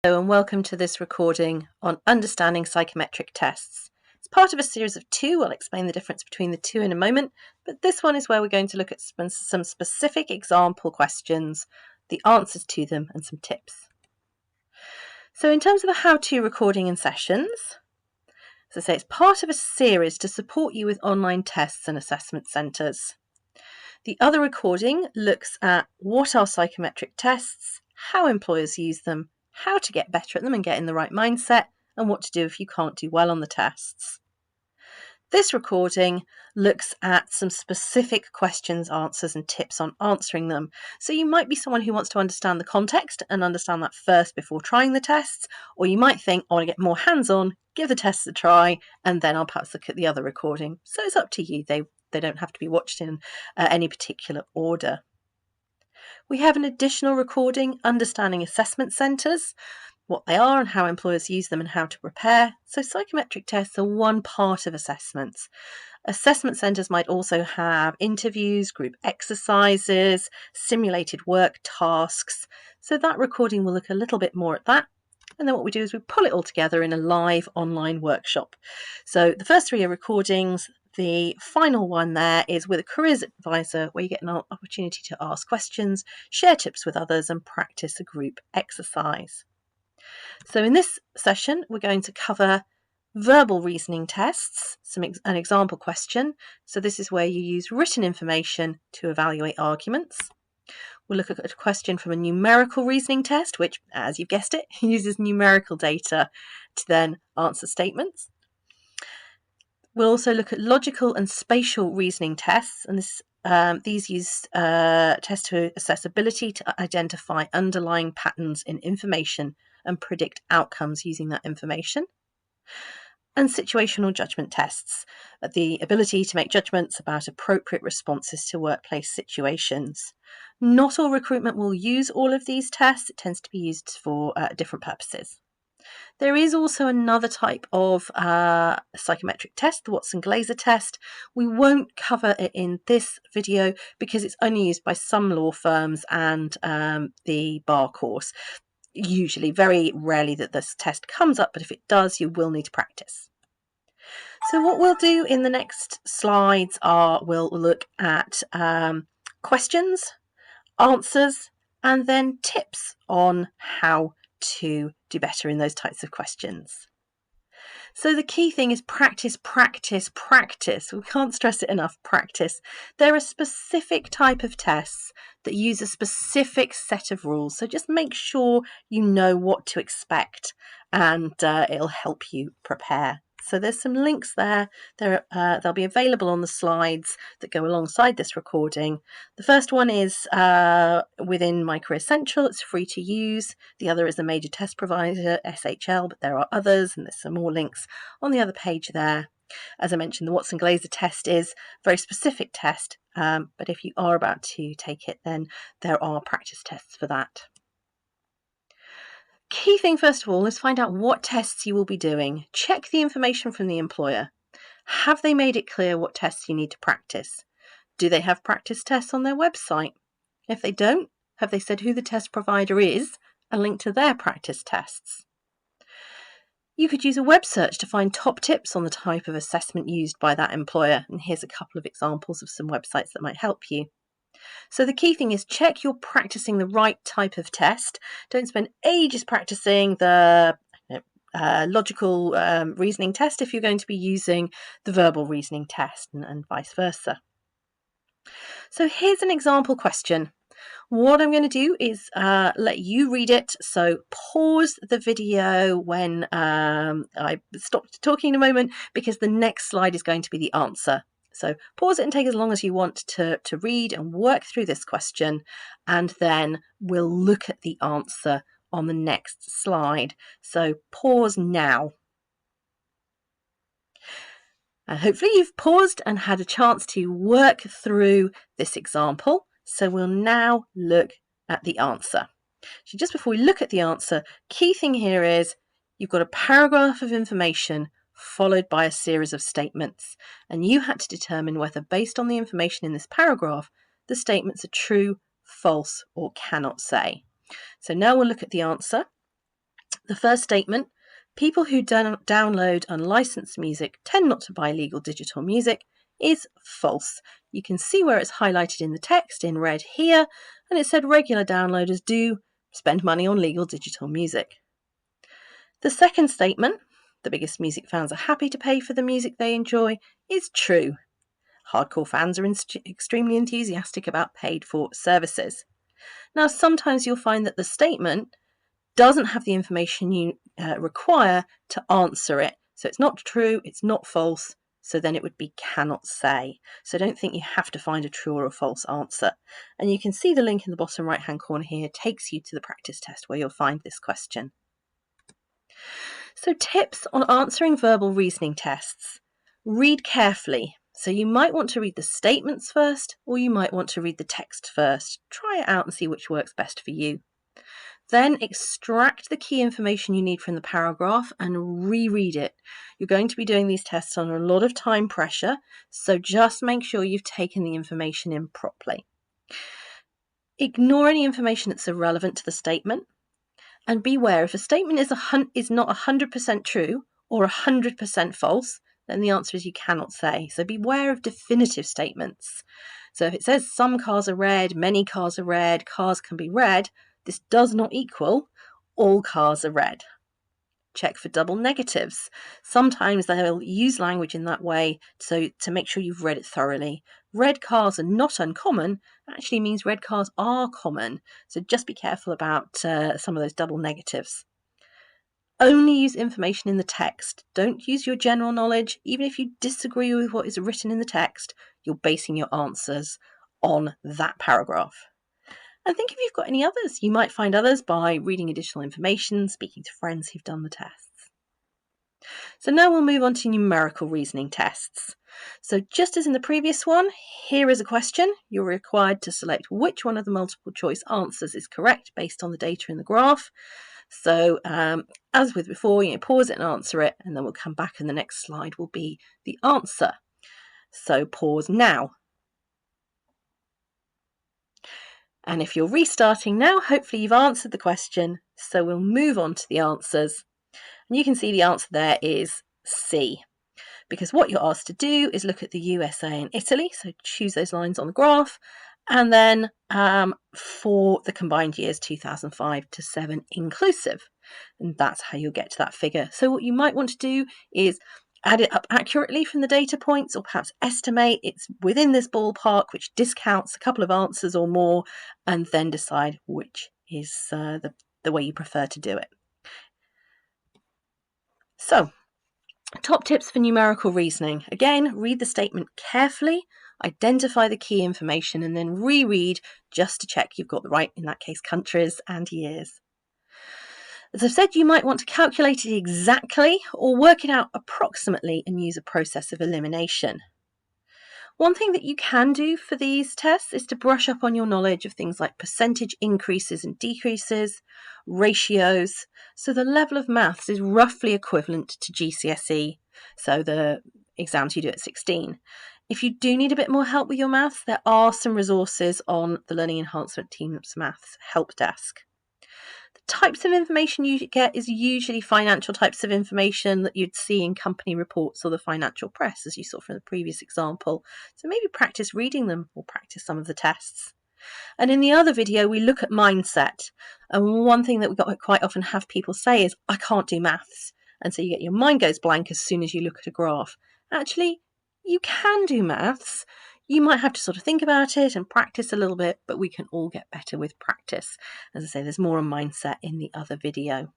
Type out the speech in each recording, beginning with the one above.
Hello and welcome to this recording on understanding psychometric tests. It's part of a series of two. I'll explain the difference between the two in a moment, but this one is where we're going to look at some specific example questions, the answers to them, and some tips. So in terms of the how-to recording and sessions, as I say, it's part of a series to support you with online tests and assessment centres. The other recording looks at what are psychometric tests, how employers use them, how to get better at them and get in the right mindset, and what to do if you can't do well on the tests. This recording looks at some specific questions, answers, and tips on answering them. So you might be someone who wants to understand the context and understand that first before trying the tests, or you might think, I want to get more hands-on, give the tests a try, and then I'll perhaps look at the other recording. So it's up to you. They don't have to be watched in any particular order. We have an additional recording, Understanding Assessment Centres, what they are and how employers use them and how to prepare. So psychometric tests are one part of assessments. Assessment centres might also have interviews, group exercises, simulated work tasks. So that recording will look a little bit more at that. And then what we do is we pull it all together in a live online workshop. So the first three are recordings. The final one there is with a careers advisor, where you get an opportunity to ask questions, share tips with others, and practice a group exercise. So in this session, we're going to cover verbal reasoning tests, an example question. So this is where you use written information to evaluate arguments. We'll look at a question from a numerical reasoning test, which, as you've guessed it, uses numerical data to then answer statements. We'll also look at logical and spatial reasoning tests, and these use tests to assess ability to identify underlying patterns in information and predict outcomes using that information. And situational judgment tests, the ability to make judgments about appropriate responses to workplace situations. Not all recruitment will use all of these tests. It tends to be used for different purposes. There is also another type of psychometric test, the Watson-Glaser test. We won't cover it in this video because it's only used by some law firms and the bar course. Usually, very rarely that this test comes up, but if it does, you will need to practice. So what we'll do in the next slides we'll look at questions, answers, and then tips on how to do better in those types of questions. So the key thing is practice, practice, practice. We can't stress it enough, practice. There are specific type of tests that use a specific set of rules. So just make sure you know what to expect and it'll help you prepare. So there's some links there. They'll be available on the slides that go alongside this recording. The first one is within my CareerCentral. It's free to use. The other is a major test provider, SHL, but there are others, and there's some more links on the other page there. As I mentioned, the Watson-Glaser test is a very specific test, but if you are about to take it, then there are practice tests for that. Key thing, first of all, is find out what tests you will be doing. Check the information from the employer. Have they made it clear what tests you need to practice? Do they have practice tests on their website? If they don't, have they said who the test provider is and link to their practice tests? You could use a web search to find top tips on the type of assessment used by that employer. And here's a couple of examples of some websites that might help you. So the key thing is check you're practicing the right type of test. Don't spend ages practicing the logical reasoning test if you're going to be using the verbal reasoning test and vice versa. So here's an example question. What I'm going to do is let you read it. So pause the video when I stop talking in a moment, because the next slide is going to be the answer. So pause it and take as long as you want to read and work through this question, and then we'll look at the answer on the next slide. So pause now. And hopefully you've paused and had a chance to work through this example. So we'll now look at the answer. So just before we look at the answer, key thing here is you've got a paragraph of information followed by a series of statements, and you had to determine whether, based on the information in this paragraph, the statements are true, false, or cannot say. So now we'll look at the answer. The first statement, people who download unlicensed music tend not to buy legal digital music, is false. You can see where it's highlighted in the text in red here, and it said regular downloaders do spend money on legal digital music. The second statement, the biggest music fans are happy to pay for the music they enjoy, is true. Hardcore fans are extremely enthusiastic about paid-for services. Now, sometimes you'll find that the statement doesn't have the information you require to answer it. So it's not true, it's not false, so then it would be cannot say. So don't think you have to find a true or a false answer. And you can see the link in the bottom right-hand corner here takes you to the practice test where you'll find this question. So tips on answering verbal reasoning tests. Read carefully. So you might want to read the statements first, or you might want to read the text first. Try it out and see which works best for you. Then extract the key information you need from the paragraph and reread it. You're going to be doing these tests under a lot of time pressure, so just make sure you've taken the information in properly. Ignore any information that's irrelevant to the statement, and beware if a statement is not 100% true or 100% false, then the answer is you cannot say. So beware of definitive statements. So if it says some cars are red, many cars are red, cars can be red, this does not equal all cars are red. Check for double negatives. Sometimes they'll use language in that way so to make sure you've read it thoroughly. Red cars are not uncommon actually means red cars are common. So just be careful about some of those double negatives. Only use information in the text. Don't use your general knowledge. Even if you disagree with what is written in the text, you're basing your answers on that paragraph. And think if you've got any others. You might find others by reading additional information, speaking to friends who've done the tests. So now we'll move on to numerical reasoning tests. So just as in the previous one, here is a question. You're required to select which one of the multiple choice answers is correct based on the data in the graph. So as with before, pause it and answer it, and then we'll come back and the next slide will be the answer. So pause now. And if you're restarting now, hopefully you've answered the question. So we'll move on to the answers. And you can see the answer there is C. Because what you're asked to do is look at the USA and Italy. So choose those lines on the graph. And then for the combined years 2005 to 7 inclusive. And that's how you'll get to that figure. So what you might want to do is add it up accurately from the data points, or perhaps estimate it's within this ballpark, which discounts a couple of answers or more, and then decide which is the way you prefer to do it. So, top tips for numerical reasoning. Again, read the statement carefully, identify the key information, and then reread just to check you've got the right, in that case, countries and years. As I've said, you might want to calculate it exactly or work it out approximately and use a process of elimination. One thing that you can do for these tests is to brush up on your knowledge of things like percentage increases and decreases, ratios. So the level of maths is roughly equivalent to GCSE, so the exams you do at 16. If you do need a bit more help with your maths, there are some resources on the Learning Enhancement Team's Maths Help Desk. Types of information you get is usually financial types of information that you'd see in company reports or the financial press, as you saw from the previous example. So maybe practice reading them or practice some of the tests. And in the other video, we look at mindset. And one thing that we quite often have people say is, I can't do maths. And so you get your mind goes blank as soon as you look at a graph. Actually, you can do maths. You might have to sort of think about it and practice a little bit, but we can all get better with practice. As I say, there's more on mindset in the other video.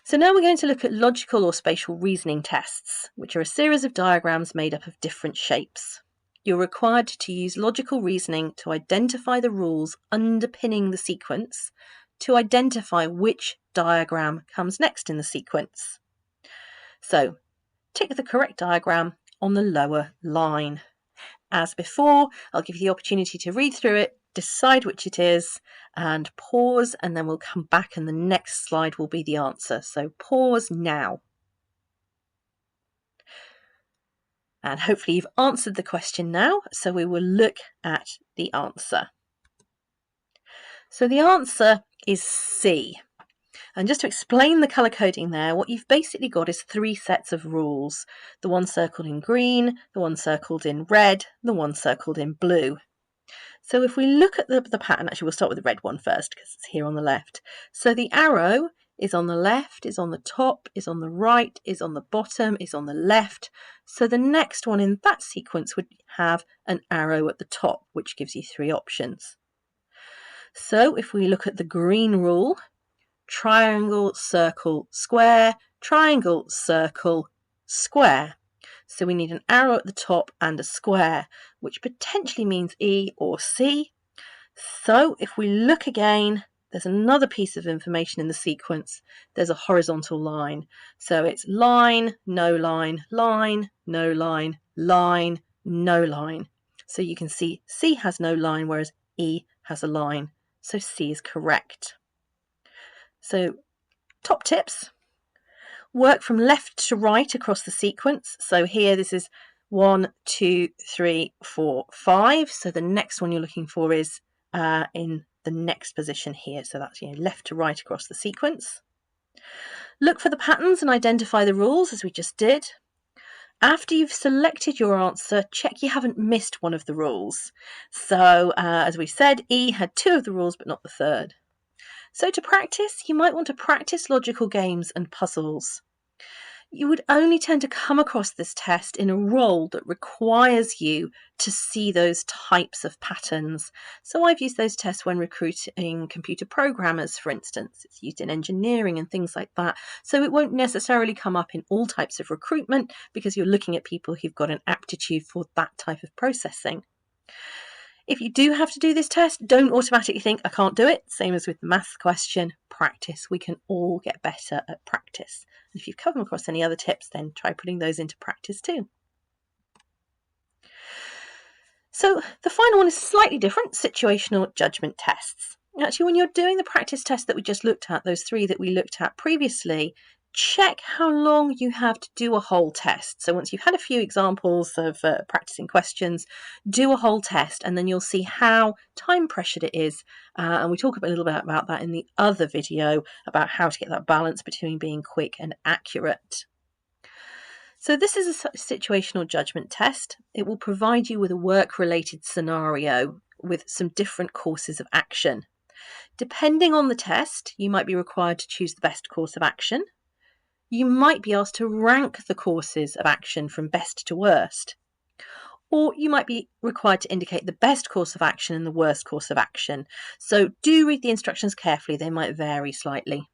So now we're going to look at logical or spatial reasoning tests, which are a series of diagrams made up of different shapes. You're required to use logical reasoning to identify the rules underpinning the sequence, to identify which diagram comes next in the sequence. So, tick the correct diagram on the lower line. As before, I'll give you the opportunity to read through it, decide which it is, and pause, and then we'll come back and the next slide will be the answer. So pause now. And hopefully you've answered the question now, so we will look at the answer. So the answer is C. And just to explain the colour coding there, what you've basically got is 3 sets of rules. The one circled in green, the one circled in red, the one circled in blue. So if we look at the pattern, actually we'll start with the red one first because it's here on the left. So the arrow is on the left, is on the top, is on the right, is on the bottom, is on the left. So the next one in that sequence would have an arrow at the top, which gives you 3 options. So if we look at the green rule, triangle, circle, square, triangle, circle, square. So we need an arrow at the top and a square, which potentially means E or C. So if we look again, there's another piece of information in the sequence. There's a horizontal line. So it's line, no line, line, no line, line, no line. So you can see C has no line, whereas E has a line. So C is correct. So top tips. Work from left to right across the sequence. So here this is 1, 2, 3, 4, 5. So the next one you're looking for is in the next position here. So that's left to right across the sequence. Look for the patterns and identify the rules as we just did. After you've selected your answer, check you haven't missed one of the rules. So as we said, E had 2 of the rules but not the third. So to practice, you might want to practice logical games and puzzles. You would only tend to come across this test in a role that requires you to see those types of patterns. So I've used those tests when recruiting computer programmers, for instance. It's used in engineering and things like that. So it won't necessarily come up in all types of recruitment because you're looking at people who've got an aptitude for that type of processing. If you do have to do this test, don't automatically think, I can't do it. Same as with the maths question, practice. We can all get better at practice. And if you've come across any other tips, then try putting those into practice too. So the final one is slightly different, situational judgment tests. Actually, when you're doing the practice test that we just looked at, those 3 that we looked at previously, check how long you have to do a whole test. So once you've had a few examples of practicing questions, do a whole test and then you'll see how time pressured it is. And we talk a little bit about that in the other video about how to get that balance between being quick and accurate. So this is a situational judgment test. It will provide you with a work-related scenario with some different courses of action. Depending on the test, you might be required to choose the best course of action. You might be asked to rank the courses of action from best to worst. Or you might be required to indicate the best course of action and the worst course of action. So do read the instructions carefully, they might vary slightly.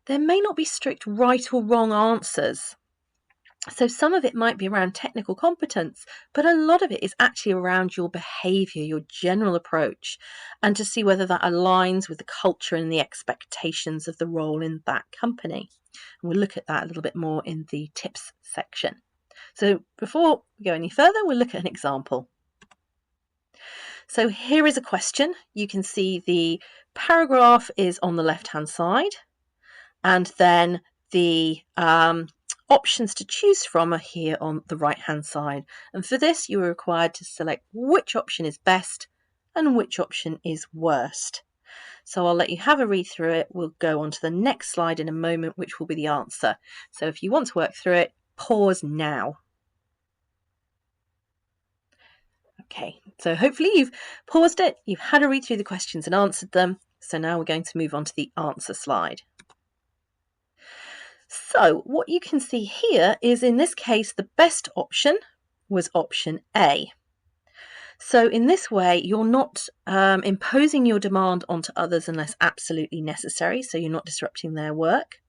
There may not be strict right or wrong answers. So some of it might be around technical competence, but a lot of it is actually around your behaviour, your general approach, and to see whether that aligns with the culture and the expectations of the role in that company. And we'll look at that a little bit more in the tips section. So before we go any further, we'll look at an example. So here is a question. You can see the paragraph is on the left-hand side, and then the options to choose from are here on the right-hand side. And for this, you are required to select which option is best and which option is worst. So I'll let you have a read through it. We'll go on to the next slide in a moment, which will be the answer. So if you want to work through it, pause now. Okay, so hopefully you've paused it, you've had a read through the questions and answered them. So now we're going to move on to the answer slide. So what you can see here is, in this case, the best option was option A. So in this way, you're not imposing your demand onto others unless absolutely necessary, so you're not disrupting their work.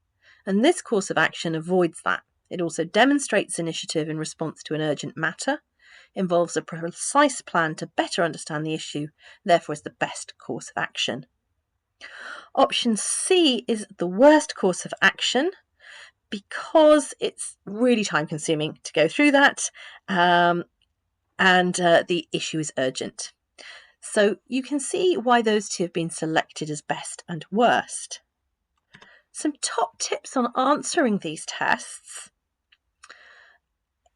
And this course of action avoids that. It also demonstrates initiative in response to an urgent matter, involves a precise plan to better understand the issue, therefore is the best course of action. Option C is the worst course of action because it's really time-consuming to go through that, and the issue is urgent. So you can see why those 2 have been selected as best and worst. Some top tips on answering these tests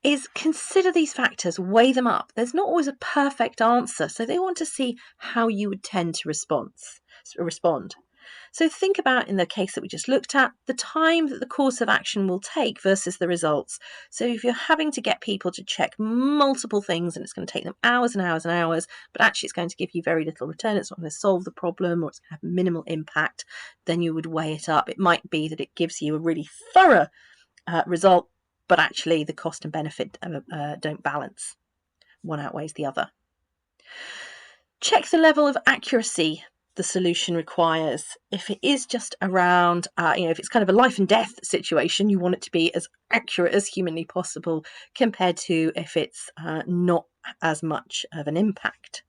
is consider these factors, weigh them up. There's not always a perfect answer, so they want to see how you would tend to respond. So think about, in the case that we just looked at, the time that the course of action will take versus the results. So if you're having to get people to check multiple things and it's going to take them hours and hours and hours, but actually it's going to give you very little return, it's not going to solve the problem, or it's going to have minimal impact, then you would weigh it up. It might be that it gives you a really thorough result, but actually the cost and benefit don't balance. One outweighs the other. Check the level of accuracy the solution requires. If it is just around, if it's kind of a life and death situation, you want it to be as accurate as humanly possible compared to if it's not as much of an impact.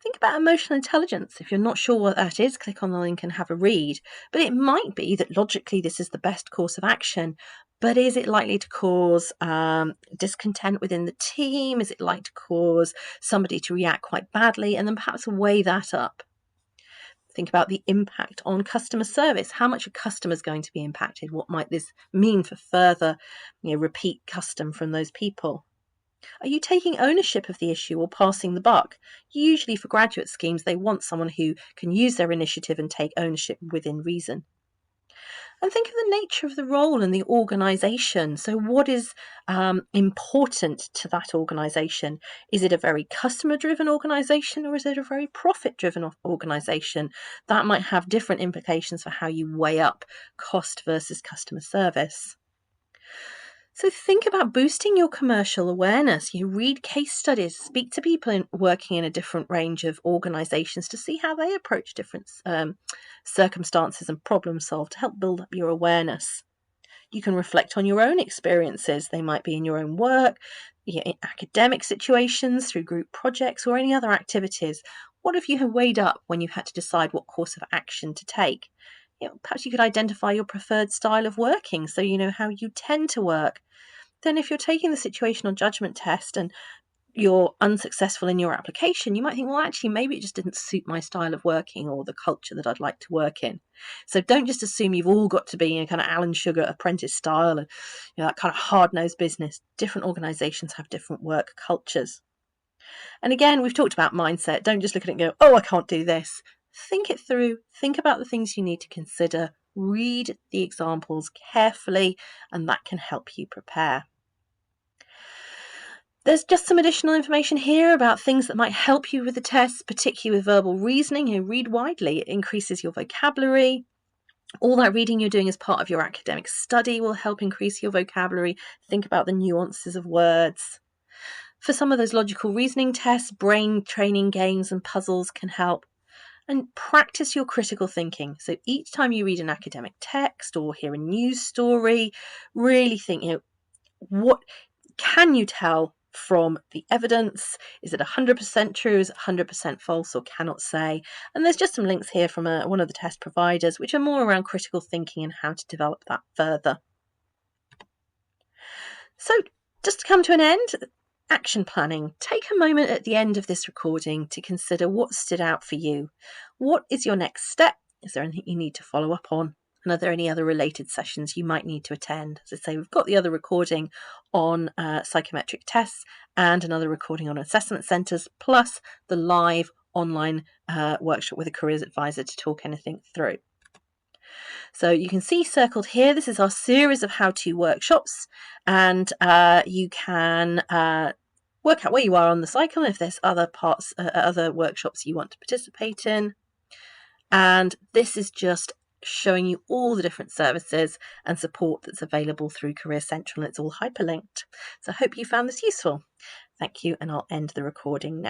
Think about emotional intelligence. If you're not sure what that is, click on the link and have a read. But it might be that logically this is the best course of action, but is it likely to cause discontent within the team? Is it likely to cause somebody to react quite badly? And then perhaps weigh that up. Think about the impact on customer service. How much are customers going to be impacted? What might this mean for further repeat custom from those people? Are you taking ownership of the issue or passing the buck? Usually for graduate schemes, they want someone who can use their initiative and take ownership within reason. And think of the nature of the role and the organisation. So what is important to that organisation? Is it a very customer-driven organisation, or is it a very profit-driven organisation? That might have different implications for how you weigh up cost versus customer service. So think about boosting your commercial awareness. You read case studies, speak to people working in a different range of organisations to see how they approach different circumstances and problem solve to help build up your awareness. You can reflect on your own experiences. They might be in your own work, in academic situations, through group projects, or any other activities. What have you weighed up when you had to decide what course of action to take? Perhaps you could identify your preferred style of working so you know how you tend to work. Then if you're taking the situational judgment test and you're unsuccessful in your application, you might think, well, actually, maybe it just didn't suit my style of working or the culture that I'd like to work in. So don't just assume you've all got to be kind of Alan Sugar apprentice style and that kind of hard-nosed business. Different organisations have different work cultures. And again, we've talked about mindset. Don't just look at it and go, oh, I can't do this. Think it through. Think about the things you need to consider. Read the examples carefully, and that can help you prepare. There's just some additional information here about things that might help you with the tests, particularly with verbal reasoning. Read widely. It increases your vocabulary. All that reading you're doing as part of your academic study will help increase your vocabulary. Think about the nuances of words. For some of those logical reasoning tests, brain training games and puzzles can help. And practice your critical thinking. So each time you read an academic text or hear a news story, really think, what can you tell from the evidence? Is it 100% true? Is it 100% false, or cannot say? And there's just some links here from one of the test providers, which are more around critical thinking and how to develop that further. So just to come to an end, action planning. Take a moment at the end of this recording to consider what stood out for you. What is your next step? Is there anything you need to follow up on? And are there any other related sessions you might need to attend? As I say, we've got the other recording on psychometric tests and another recording on assessment centres, plus the live online workshop with a careers advisor to talk anything through. So you can see circled here, this is our series of how-to workshops, and you can work out where you are on the cycle if there's other workshops you want to participate in. And this is just showing you all the different services and support that's available through CareerCentral. It's all hyperlinked. So I hope you found this useful. Thank you, and I'll end the recording now.